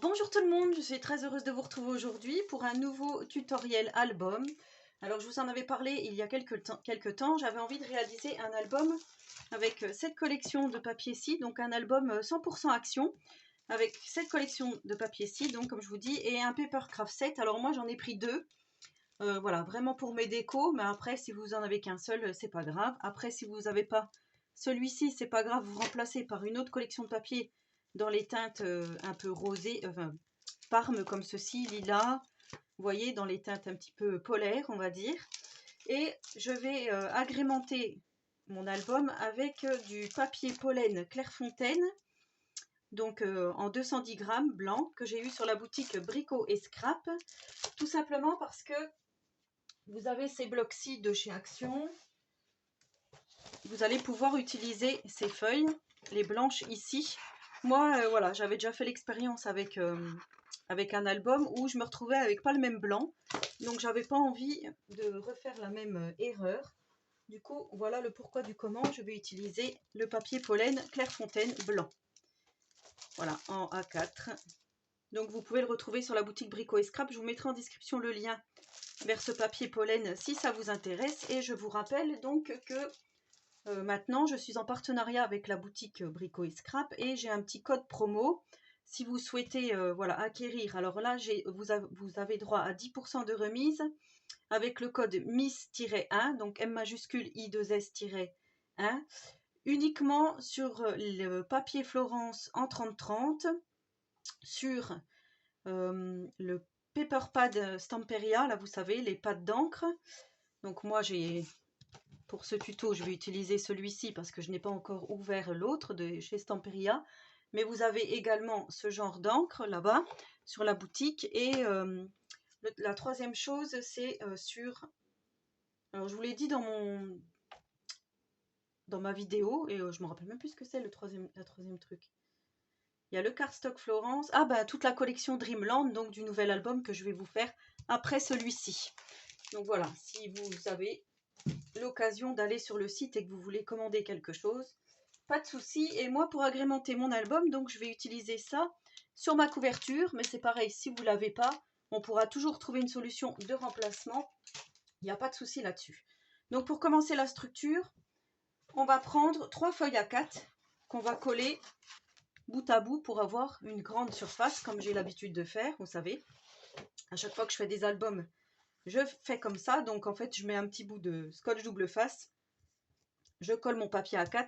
Bonjour tout le monde, je suis très heureuse de vous retrouver aujourd'hui pour un nouveau tutoriel album. Alors je vous en avais parlé il y a quelques temps, j'avais envie de réaliser un album avec cette collection de papier-ci, donc un album 100% action, avec cette collection de papier-ci, donc comme je vous dis, et un papercraft set. Alors moi j'en ai pris deux, voilà, vraiment pour mes décos, mais après si vous en avez qu'un seul, c'est pas grave. Après si vous n'avez pas celui-ci, c'est pas grave, vous remplacez par une autre collection de papier dans les teintes un peu rosées, enfin, parme comme ceci, lilas, vous voyez, dans les teintes un petit peu polaires, on va dire. Et je vais agrémenter mon album avec du papier pollen Clairefontaine, donc en 210 grammes blanc, que j'ai eu sur la boutique Brico et Scrap, tout simplement parce que vous avez ces blocs-ci de chez Action. Vous allez pouvoir utiliser ces feuilles, les blanches ici. Moi, voilà, j'avais déjà fait l'expérience avec un album où je me retrouvais avec pas le même blanc. Donc, j'avais pas envie de refaire la même erreur. Du coup, voilà le pourquoi du comment. Je vais utiliser le papier pollen Clairefontaine blanc. Voilà, en A4. Donc, vous pouvez le retrouver sur la boutique Brico et Scrap. Je vous mettrai en description le lien vers ce papier pollen si ça vous intéresse. Et je vous rappelle donc que maintenant, je suis en partenariat avec la boutique Brico et Scrap et j'ai un petit code promo. Si vous souhaitez voilà, acquérir, alors là, vous avez droit à 10% de remise avec le code MIS-1, donc M majuscule I2S-1, uniquement sur le papier Florence en 30-30, sur le Paper Pad Stamperia, là vous savez, les pads d'encre. Donc moi j'ai... Pour ce tuto, je vais utiliser celui-ci parce que je n'ai pas encore ouvert l'autre de chez Stamperia. Mais vous avez également ce genre d'encre là-bas sur la boutique. Et la troisième chose, c'est sur... Alors, je vous l'ai dit dans ma vidéo et je me rappelle même plus ce que c'est la troisième truc. Il y a le cardstock Florence. Ah ben, toute la collection Dreamland, donc du nouvel album que je vais vous faire après celui-ci. Donc voilà, si vous avez l'occasion d'aller sur le site et que vous voulez commander quelque chose, pas de souci. Et moi, pour agrémenter mon album, donc je vais utiliser ça sur ma couverture, mais c'est pareil, si vous ne l'avez pas, on pourra toujours trouver une solution de remplacement. Il n'y a pas de souci là-dessus. Donc pour commencer la structure, on va prendre 3 feuilles A4 qu'on va coller bout à bout pour avoir une grande surface, comme j'ai l'habitude de faire, vous savez. À chaque fois que je fais des albums, je fais comme ça. Donc en fait, je mets un petit bout de scotch double face, je colle mon papier A4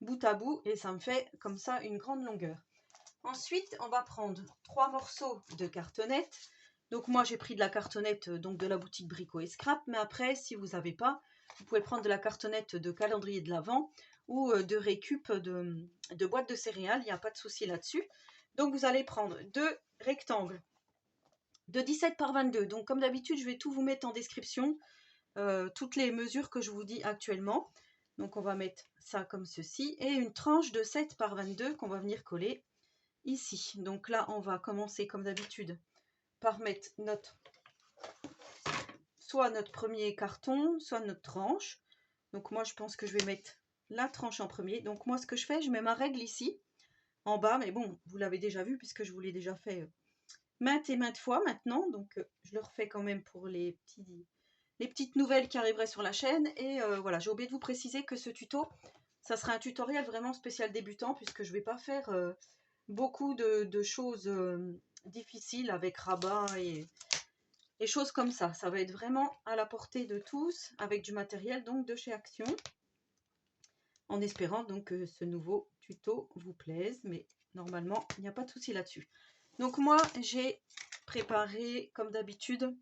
bout à bout et ça me fait comme ça une grande longueur. Ensuite, on va prendre 3 morceaux de cartonnette. Donc moi, j'ai pris de la cartonnette donc de la boutique Brico et Scrap, mais après, si vous n'avez pas, vous pouvez prendre de la cartonnette de calendrier de l'Avent ou de récup de boîte de céréales, il n'y a pas de souci là-dessus. Donc vous allez prendre 2 rectangles de 17 par 22. Donc comme d'habitude, je vais tout vous mettre en description, toutes les mesures que je vous dis actuellement. Donc on va mettre ça comme ceci et une tranche de 7 par 22 qu'on va venir coller ici. Donc là on va commencer comme d'habitude par mettre soit notre premier carton, soit notre tranche. Donc moi je pense que je vais mettre la tranche en premier. Donc moi ce que je fais, je mets ma règle ici en bas, mais bon vous l'avez déjà vu puisque je vous l'ai déjà fait maintes et maintes fois maintenant. Donc je le refais quand même pour les petites nouvelles qui arriveraient sur la chaîne. Et voilà, j'ai oublié de vous préciser que ce tuto, ça sera un tutoriel vraiment spécial débutant puisque je ne vais pas faire beaucoup de choses difficiles avec rabat et choses comme ça. Ça va être vraiment à la portée de tous avec du matériel donc de chez Action. En espérant donc que ce nouveau tuto vous plaise, mais normalement il n'y a pas de souci là-dessus. Donc moi j'ai préparé comme d'habitude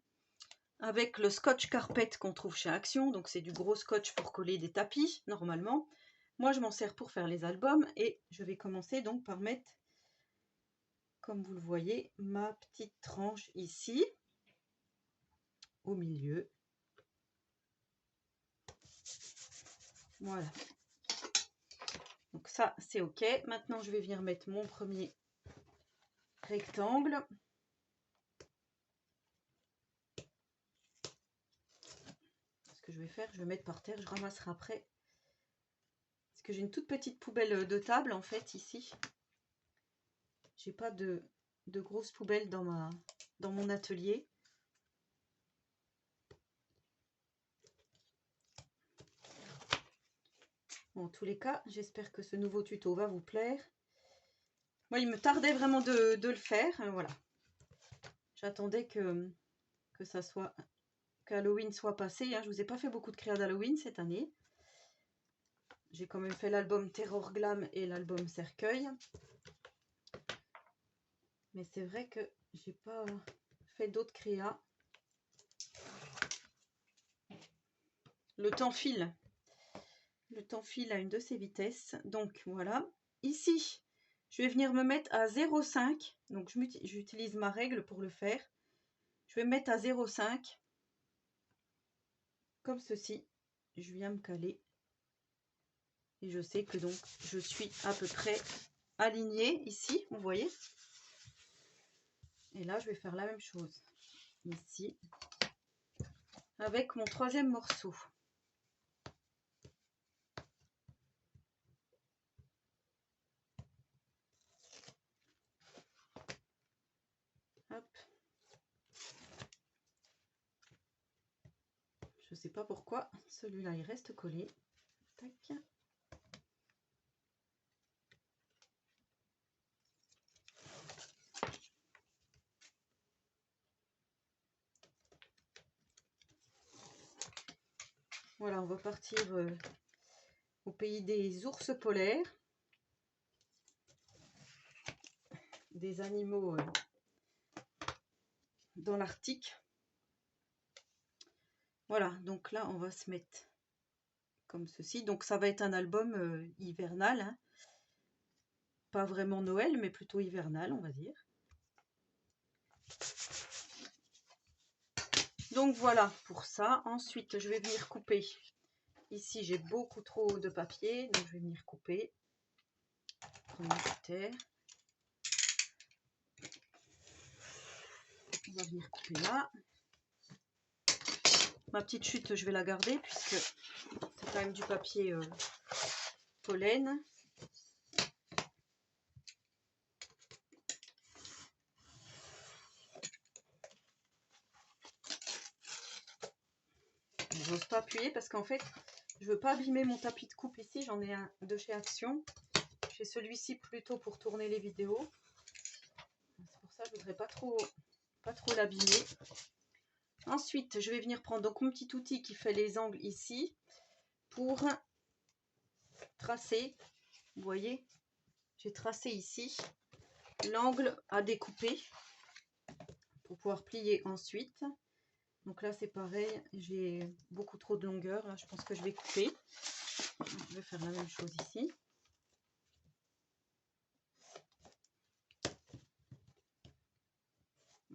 avec le scotch carpet qu'on trouve chez Action. Donc c'est du gros scotch pour coller des tapis normalement. Moi je m'en sers pour faire les albums et je vais commencer donc par mettre, comme vous le voyez, ma petite tranche ici au milieu. Voilà. Donc ça c'est ok. Maintenant je vais venir mettre mon premier rectangle. Ce que je vais faire, je vais mettre par terre, je ramasserai après. Parce que j'ai une toute petite poubelle de table en fait ici. J'ai pas de de grosses poubelles dans mon atelier. Bon, en tous les cas, j'espère que ce nouveau tuto va vous plaire. Moi, il me tardait vraiment de le faire. Voilà. J'attendais que ça soit, qu'Halloween soit passé. Hein. Je vous ai pas fait beaucoup de créas d'Halloween cette année. J'ai quand même fait l'album Terror Glam et l'album Cercueil. Mais c'est vrai que j'ai pas fait d'autres créas. Le temps file. Le temps file à une de ses vitesses. Donc voilà. Ici, je vais venir me mettre à 0,5. Donc j'utilise ma règle pour le faire. Je vais me mettre à 0,5. Comme ceci. Je viens me caler. Et je sais que donc je suis à peu près alignée ici. Vous voyez. Et là, je vais faire la même chose. Ici. Avec mon troisième morceau. Hop. Je sais pas pourquoi celui-là il reste collé. Tac. Voilà, on va partir au pays des ours polaires, des animaux dans l'Arctique. Voilà, donc là on va se mettre comme ceci. Donc ça va être un album hivernal, hein. Pas vraiment Noël, mais plutôt hivernal, on va dire. Donc voilà pour ça. Ensuite, je vais venir couper. Ici, j'ai beaucoup trop de papier, donc je vais venir couper. Prendre mon cutter. On va venir couper là. Ma petite chute, je vais la garder puisque c'est quand même du papier pollen. J'ose pas appuyer parce qu'en fait, je veux pas abîmer mon tapis de coupe ici. J'en ai un de chez Action. J'ai celui-ci plutôt pour tourner les vidéos. C'est pour ça que je voudrais pas trop l'abîmer. Ensuite, je vais venir prendre donc mon petit outil qui fait les angles ici pour tracer. Vous voyez, j'ai tracé ici l'angle à découper pour pouvoir plier ensuite. Donc là, c'est pareil, j'ai beaucoup trop de longueur. Là, je pense que je vais couper. Je vais faire la même chose ici.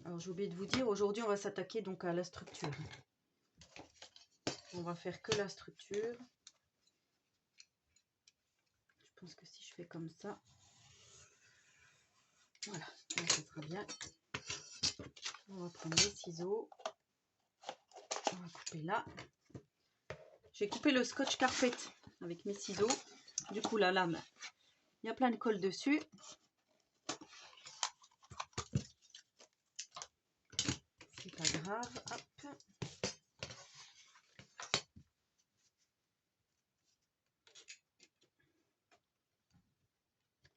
Alors, j'ai oublié de vous dire, aujourd'hui, on va s'attaquer donc à la structure. On va faire que la structure. Je pense que si je fais comme ça, voilà, là, ça sera bien. On va prendre les ciseaux. On va couper là. J'ai coupé le scotch carpet avec mes ciseaux. Du coup, la lame, il y a plein de colle dessus. C'est pas grave. Hop.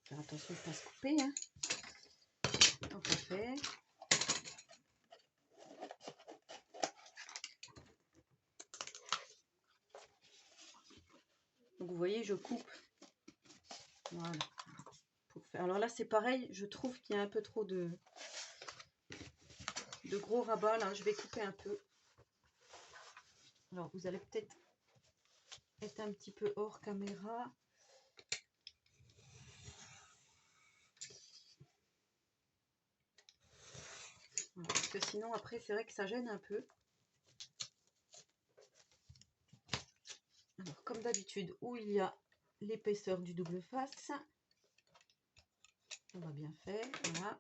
Faire attention de ne pas se couper. Hein. On peut faire. Donc vous voyez, je coupe. Voilà. Pour faire. Alors là, c'est pareil. Je trouve qu'il y a un peu trop de gros rabats. Là, je vais couper un peu. Alors, vous allez peut-être être un petit peu hors caméra. Voilà, parce que sinon, après, c'est vrai que ça gêne un peu. Alors, comme d'habitude, où il y a l'épaisseur du double face, on va bien faire. Voilà.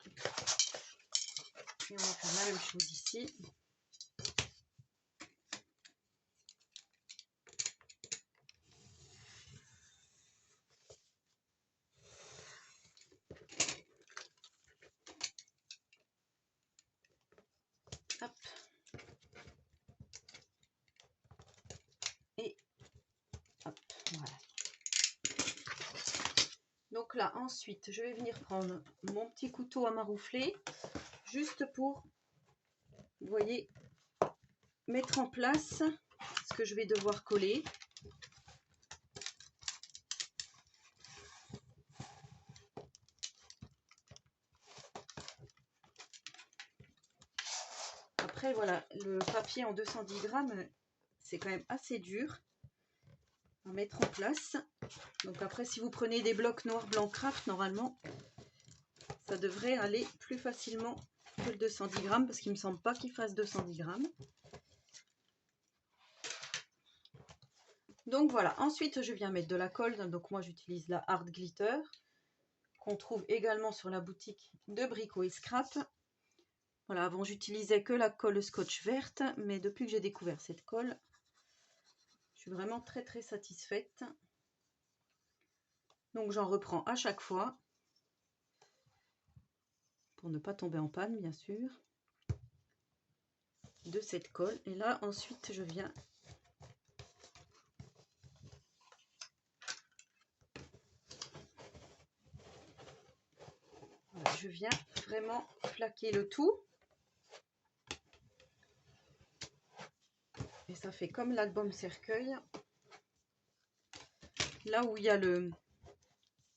Et on va faire la même chose ici. Hop. Et hop, voilà. Donc là, ensuite, je vais venir prendre mon petit couteau à maroufler, juste pour, vous voyez, mettre en place ce que je vais devoir coller. Après, voilà, le papier en 210 grammes, c'est quand même assez dur à mettre en place. Donc après, si vous prenez des blocs noir, blanc, craft, normalement, ça devrait aller plus facilement que le 210 grammes, parce qu'il ne me semble pas qu'il fasse 210 grammes. Donc voilà, ensuite je viens mettre de la colle. Donc moi j'utilise la Hard Glitter, qu'on trouve également sur la boutique de Brico et Scrap. Voilà, avant j'utilisais que la colle scotch verte, mais depuis que j'ai découvert cette colle, je suis vraiment très satisfaite. Donc j'en reprends à chaque fois, pour ne pas tomber en panne bien sûr, de cette colle. Et là ensuite je viens vraiment plaquer le tout. Et ça fait comme l'album cercueil. Là où il y a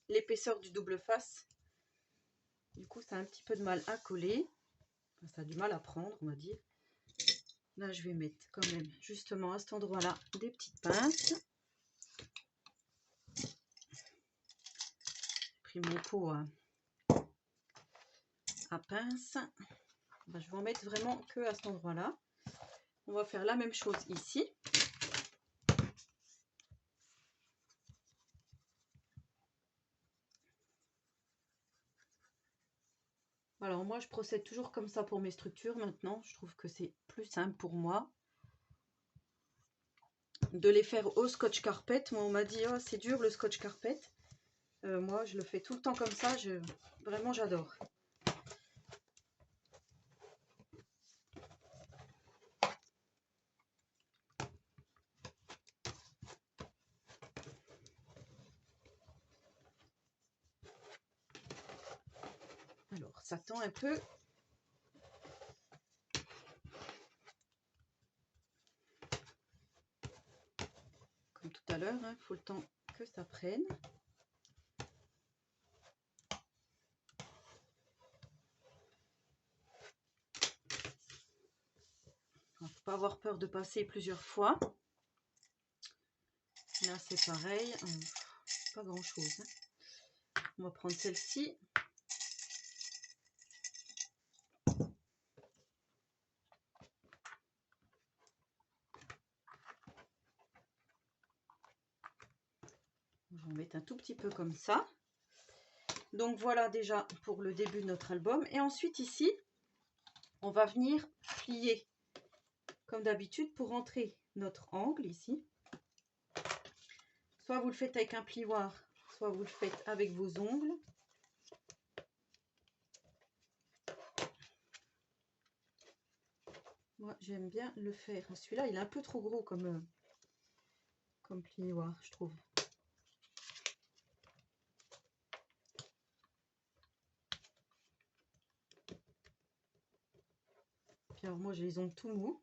l'épaisseur du double face, du coup ça a un petit peu de mal à coller. Enfin, ça a du mal à prendre, on va dire. Là je vais mettre quand même justement à cet endroit là des petites pinces. J'ai pris mon pot à pince. Ben, je vais en mettre vraiment que à cet endroit là. On va faire la même chose ici. Alors moi je procède toujours comme ça pour mes structures maintenant. Je trouve que c'est plus simple pour moi de les faire au scotch carpet. Moi on m'a dit oh, c'est dur le scotch carpet. Moi je le fais tout le temps comme ça. Vraiment j'adore. Alors ça tend un peu. Comme tout à l'heure, il faut le temps que ça prenne. Il ne faut pas avoir peur de passer plusieurs fois. Là c'est pareil, pas grand chose. On va prendre celle-ci. Je vais en mettre un tout petit peu comme ça. Donc voilà déjà pour le début de notre album. Et ensuite ici, on va venir plier comme d'habitude pour rentrer notre angle ici. Soit vous le faites avec un plioir, soit vous le faites avec vos ongles. Moi j'aime bien le faire. Celui-là il est un peu trop gros comme plioir je trouve. Puis alors moi j'ai les ongles tout mous.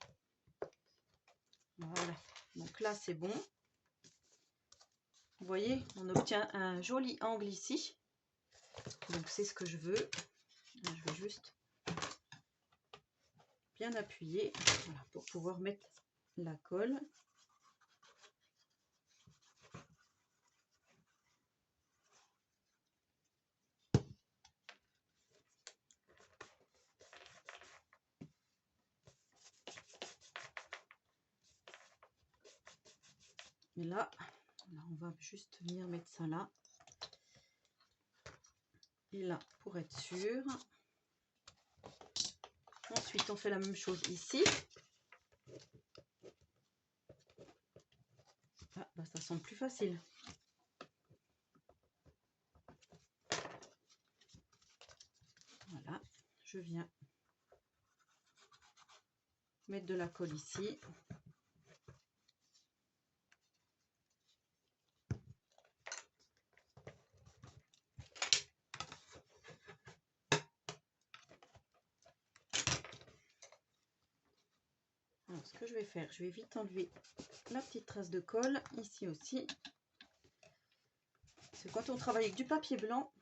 Voilà, donc là c'est bon. Vous voyez, on obtient un joli angle ici. Donc c'est ce que je veux. Là, je vais juste bien appuyer, voilà, pour pouvoir mettre la colle. Et là, on va juste venir mettre ça là. Et là, pour être sûr. Ensuite, on fait la même chose ici. Ah, bah, ça semble plus facile. Voilà, je viens mettre de la colle ici. Alors, ce que je vais faire, je vais vite enlever la petite trace de colle, ici aussi. Parce que quand on travaille avec du papier blanc,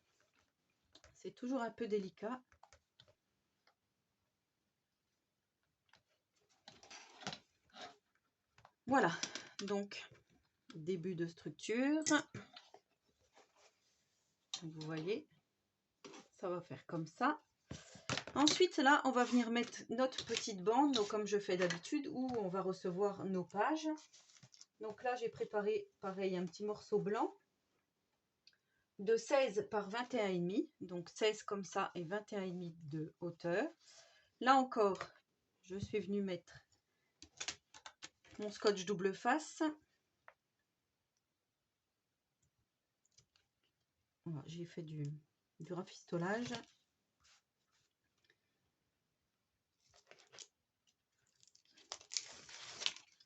c'est toujours un peu délicat. Voilà, donc début de structure. Vous voyez, ça va faire comme ça. Ensuite, là, on va venir mettre notre petite bande, donc comme je fais d'habitude, où on va recevoir nos pages. Donc là, j'ai préparé, pareil, un petit morceau blanc de 16 par 21,5. Donc 16 comme ça et 21,5 de hauteur. Là encore, je suis venue mettre mon scotch double face. Voilà, j'ai fait du rafistolage.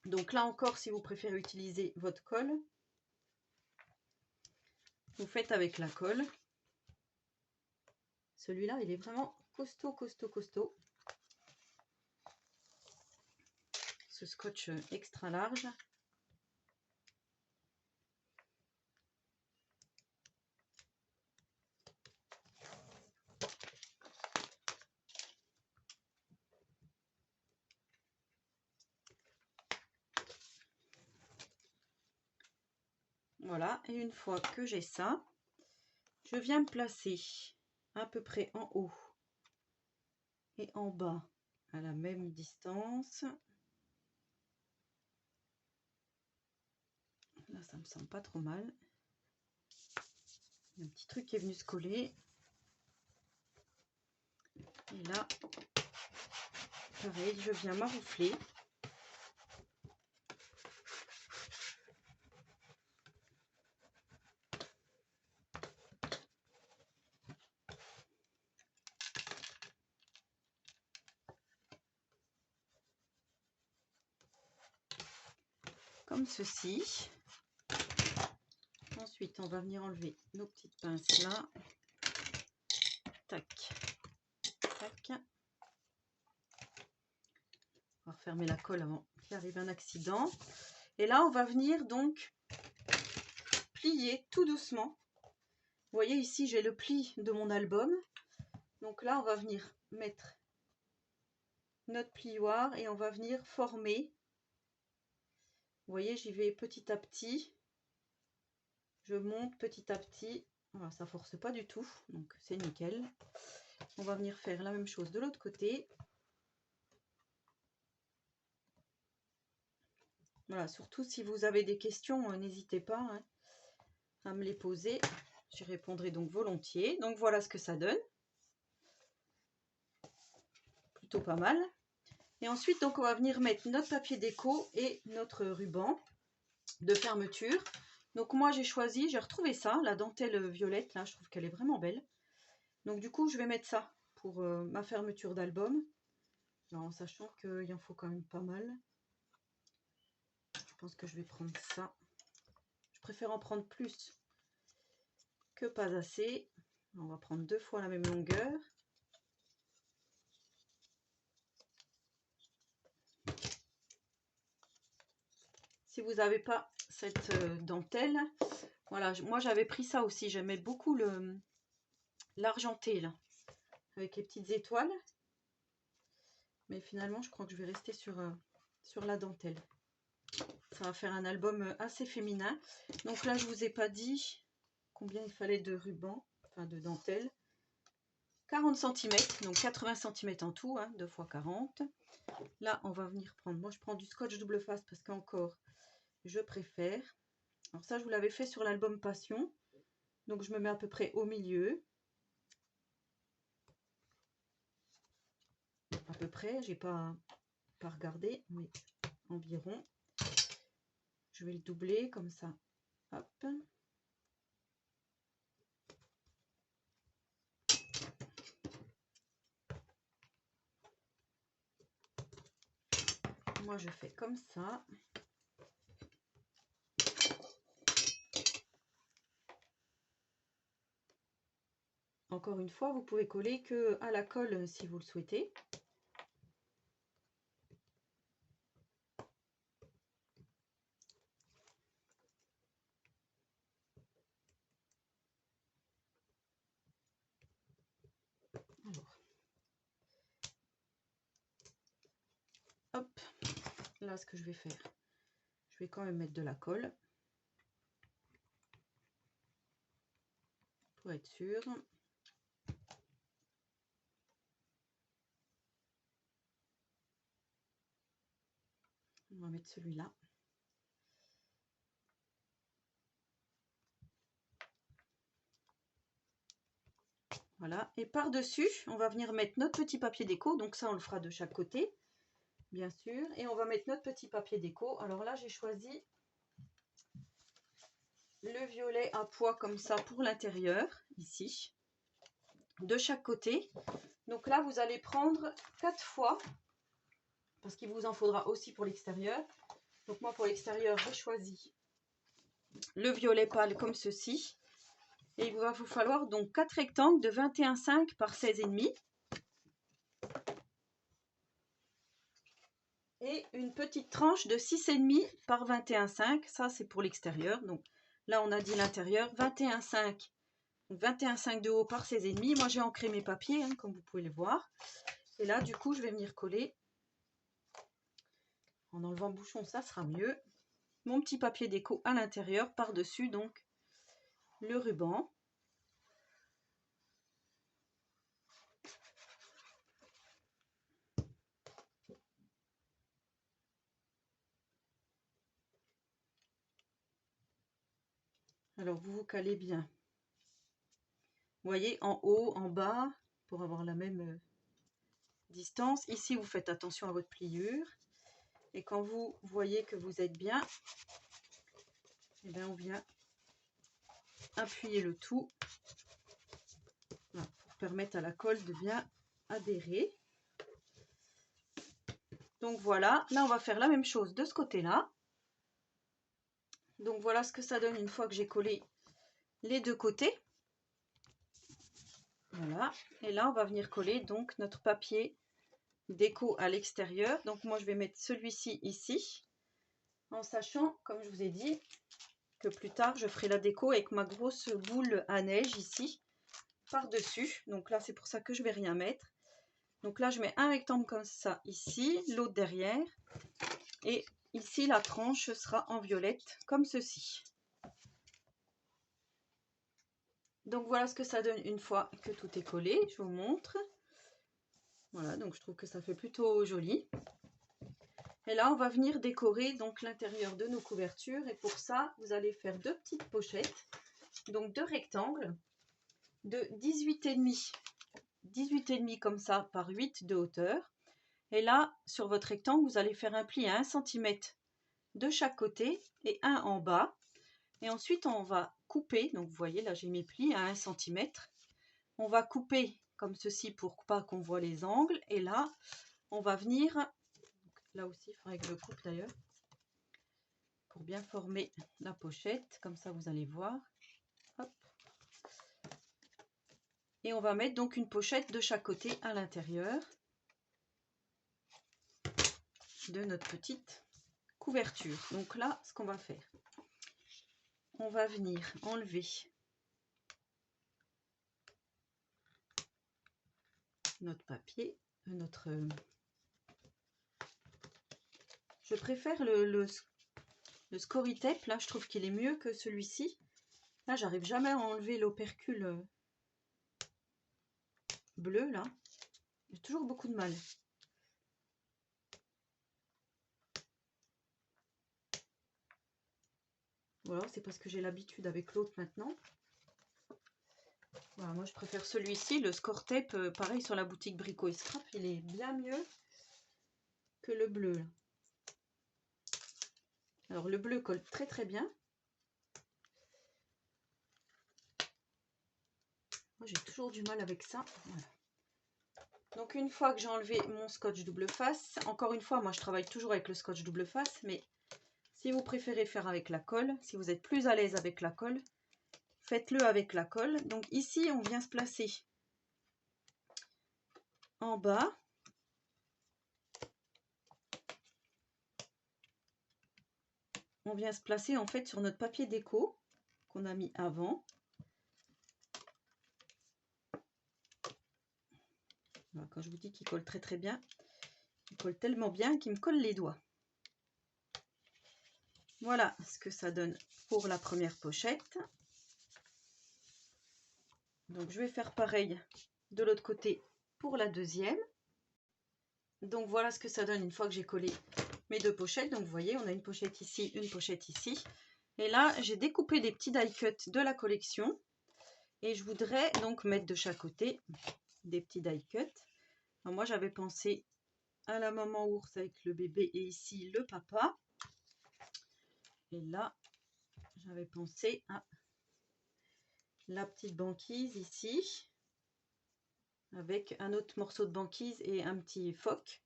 Donc là encore, si vous préférez utiliser votre colle, vous faites avec la colle. Celui-là, il est vraiment costaud, costaud, costaud. Ce scotch extra large. Voilà, et une fois que j'ai ça, je viens me placer à peu près en haut et en bas à la même distance. Là, ça me semble pas trop mal. Il y a un petit truc qui est venu se coller. Et là, pareil, je viens maroufler. Comme ceci. Ensuite, on va venir enlever nos petites pinces là. Tac, tac. On va refermer la colle avant qu'il arrive un accident. Et là, on va venir donc plier tout doucement. Vous voyez ici, j'ai le pli de mon album. Donc là, on va venir mettre notre plioir et on va venir former. Vous voyez, j'y vais petit à petit. Je monte petit à petit. Voilà, ça force pas du tout, donc c'est nickel. On va venir faire la même chose de l'autre côté. Voilà, surtout si vous avez des questions, n'hésitez pas à me les poser. J'y répondrai donc volontiers. Donc voilà ce que ça donne. Plutôt pas mal. Et ensuite, donc, on va venir mettre notre papier déco et notre ruban de fermeture. Donc moi, j'ai choisi, j'ai retrouvé ça, la dentelle violette. Là, je trouve qu'elle est vraiment belle. Donc du coup, je vais mettre ça pour ma fermeture d'album. En sachant qu'il en faut quand même pas mal. Je pense que je vais prendre ça. Je préfère en prendre plus que pas assez. On va prendre 2 fois la même longueur. Si vous n'avez pas cette dentelle, voilà, moi j'avais pris ça aussi. J'aimais beaucoup l'argenté là, avec les petites étoiles. Mais finalement, je crois que je vais rester sur la dentelle. Ça va faire un album assez féminin. Donc là, je vous ai pas dit combien il fallait de ruban, enfin de dentelle. 40 cm, donc 80 cm en tout, 2 x 40. Là, on va venir prendre, moi je prends du scotch double face parce qu'encore, je préfère. Alors ça, je vous l'avais fait sur l'album Passion. Donc je me mets à peu près au milieu. À peu près, j'ai pas regardé, mais environ. Je vais le doubler comme ça. Hop. moi je fais comme ça. Encore une fois, vous pouvez coller que à la colle si vous le souhaitez. Alors, hop, là ce que je vais faire, je vais quand même mettre de la colle pour être sûr. On va mettre celui-là. Voilà, et par-dessus, on va venir mettre notre petit papier déco. Donc ça, on le fera de chaque côté, bien sûr. Et on va mettre notre petit papier déco. Alors là, j'ai choisi le violet à pois comme ça pour l'intérieur, ici, de chaque côté. Donc là, vous allez prendre 4 fois, parce qu'il vous en faudra aussi pour l'extérieur. Donc moi, pour l'extérieur, j'ai choisi le violet pâle comme ceci. Et il va vous falloir donc 4 rectangles de 21,5 par 16,5. Et une petite tranche de 6,5 par 21,5. Ça, c'est pour l'extérieur. Donc là, on a dit l'intérieur. 21,5. Donc 21,5 de haut par 16,5. Moi, j'ai ancré mes papiers, hein, comme vous pouvez le voir. Et là, du coup, je vais venir coller. En enlevant le bouchon, ça sera mieux. Mon petit papier déco à l'intérieur, par-dessus, donc, le ruban. Alors, vous vous calez bien. Vous voyez, en haut, en bas, pour avoir la même distance. Ici, vous faites attention à votre pliure. Et quand vous voyez que vous êtes bien, et bien on vient appuyer le tout, voilà, pour permettre à la colle de bien adhérer. Donc voilà, là on va faire la même chose de ce côté-là. Donc voilà ce que ça donne une fois que j'ai collé les deux côtés. Voilà, et là on va venir coller donc notre papier déco à l'extérieur. Donc moi je vais mettre celui-ci ici, en sachant, comme je vous ai dit, que plus tard je ferai la déco avec ma grosse boule à neige ici par-dessus. Donc là c'est pour ça que je vais rien mettre. Donc là je mets un rectangle comme ça ici, l'autre derrière, et ici la tranche sera en violette comme ceci. Donc voilà ce que ça donne une fois que tout est collé. Je vous montre. Voilà, donc je trouve que ça fait plutôt joli. Et là on va venir décorer donc l'intérieur de nos couvertures, et pour ça vous allez faire deux petites pochettes, donc deux rectangles de 18,5 comme ça par 8 de hauteur. Et là sur votre rectangle vous allez faire un pli à 1 cm de chaque côté et un en bas. Et ensuite on va couper, donc vous voyez là j'ai mes plis à 1 cm. On va couper comme ceci pour pas qu'on voit les angles, et là on va venir, là aussi il faudrait que je coupe d'ailleurs pour bien former la pochette, comme ça vous allez voir. Hop. Et on va mettre donc une pochette de chaque côté à l'intérieur de notre petite couverture. Donc là ce qu'on va faire, on va venir enlever notre papier, je préfère le Scoritep, là je trouve qu'il est mieux que celui-ci. Là j'arrive jamais à enlever l'opercule bleu, là j'ai toujours beaucoup de mal. Voilà, c'est parce que j'ai l'habitude avec l'autre maintenant. Voilà, moi je préfère celui-ci, le Scoritep, pareil sur la boutique Brico et Scrap, il est bien mieux que le bleu là. Alors le bleu colle très très bien. Moi j'ai toujours du mal avec ça. Voilà. Donc une fois que j'ai enlevé mon scotch double face, encore une fois, moi je travaille toujours avec le scotch double face, mais si vous préférez faire avec la colle, si vous êtes plus à l'aise avec la colle, faites-le avec la colle. Donc ici, on vient se placer en bas. On vient se placer en fait sur notre papier déco qu'on a mis avant. Voilà, quand je vous dis qu'il colle très très bien, il colle tellement bien qu'il me colle les doigts. Voilà ce que ça donne pour la première pochette. Donc je vais faire pareil de l'autre côté pour la deuxième. Donc voilà ce que ça donne une fois que j'ai collé mes deux pochettes. Donc vous voyez, on a une pochette ici, une pochette ici. Et là, j'ai découpé des petits die cuts de la collection. Et je voudrais donc mettre de chaque côté des petits die cuts. Alors moi, j'avais pensé à la maman ours avec le bébé et ici le papa. Et là, j'avais pensé à la petite banquise ici, avec un autre morceau de banquise et un petit phoque.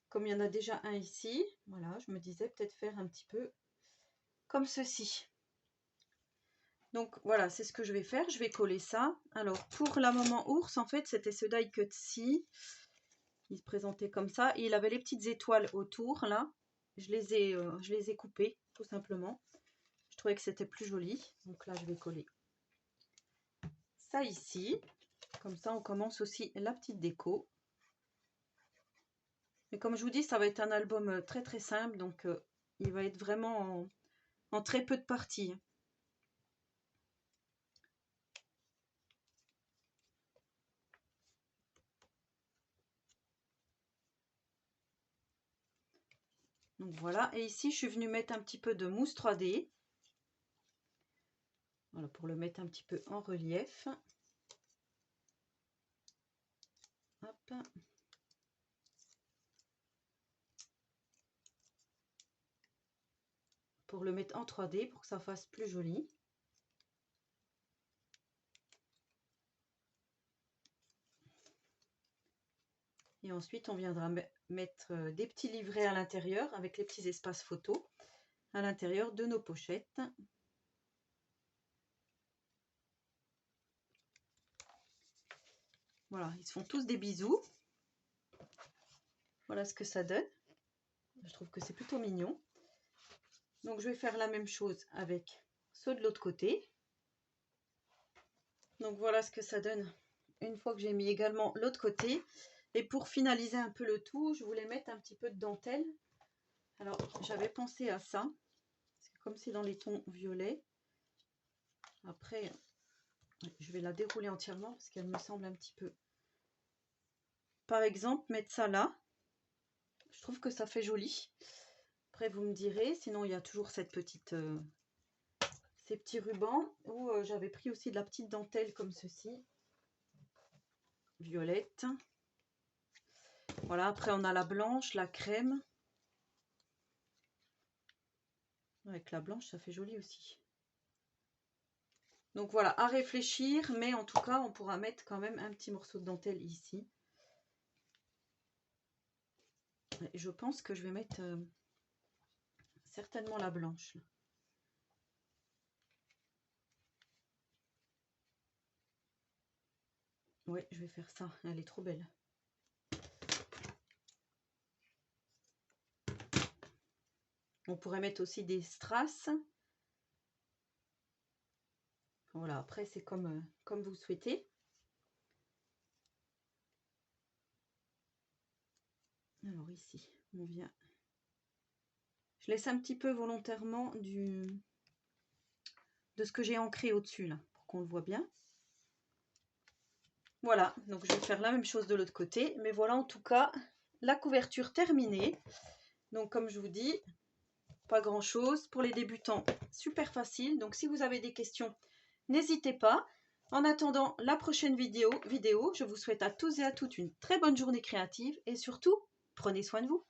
Comme il y en a déjà un ici, voilà, je me disais peut-être faire un petit peu comme ceci. Donc voilà, c'est ce que je vais faire, je vais coller ça. Alors pour la maman ours, en fait, c'était ce die cut-ci. Il se présentait comme ça. Et il avait les petites étoiles autour, là. Je les ai coupées, tout simplement. Je trouvais que c'était plus joli. Donc là, je vais coller ça ici. Comme ça, on commence aussi la petite déco. Mais comme je vous dis, ça va être un album très très simple. Donc, il va être vraiment en très peu de parties. Donc voilà. Et ici, je suis venue mettre un petit peu de mousse 3D. Voilà, pour le mettre un petit peu en relief. Hop. Pour le mettre en 3D, pour que ça fasse plus joli. Et ensuite, on viendra mettre des petits livrets à l'intérieur avec les petits espaces photos à l'intérieur de nos pochettes. Voilà, ils se font tous des bisous. Voilà ce que ça donne. Je trouve que c'est plutôt mignon. Donc, je vais faire la même chose avec ceux de l'autre côté. Donc, voilà ce que ça donne une fois que j'ai mis également l'autre côté. Et pour finaliser un peu le tout, je voulais mettre un petit peu de dentelle. Alors, j'avais pensé à ça. C'est comme si dans les tons violets. Après, je vais la dérouler entièrement parce qu'elle me semble un petit peu. Par exemple, mettre ça là. Je trouve que ça fait joli. Après, vous me direz. Sinon, il y a toujours cette petite... ces petits rubans où j'avais pris aussi de la petite dentelle comme ceci. Violette. Voilà, après on a la blanche, la crème. Avec la blanche, ça fait joli aussi. Donc voilà, à réfléchir, mais en tout cas, on pourra mettre quand même un petit morceau de dentelle ici. Et je pense que je vais mettre certainement la blanche. Oui, je vais faire ça. Elle est trop belle. On pourrait mettre aussi des strass. Voilà, après c'est comme vous souhaitez. Alors ici, on vient... Je laisse un petit peu volontairement de ce que j'ai ancré au-dessus, là, pour qu'on le voit bien. Voilà, donc je vais faire la même chose de l'autre côté. Mais voilà en tout cas la couverture terminée. Donc comme je vous dis, pas grand chose. Pour les débutants, super facile. Donc si vous avez des questions, n'hésitez pas. En attendant la prochaine vidéo, je vous souhaite à tous et à toutes une très bonne journée créative. Et surtout, prenez soin de vous.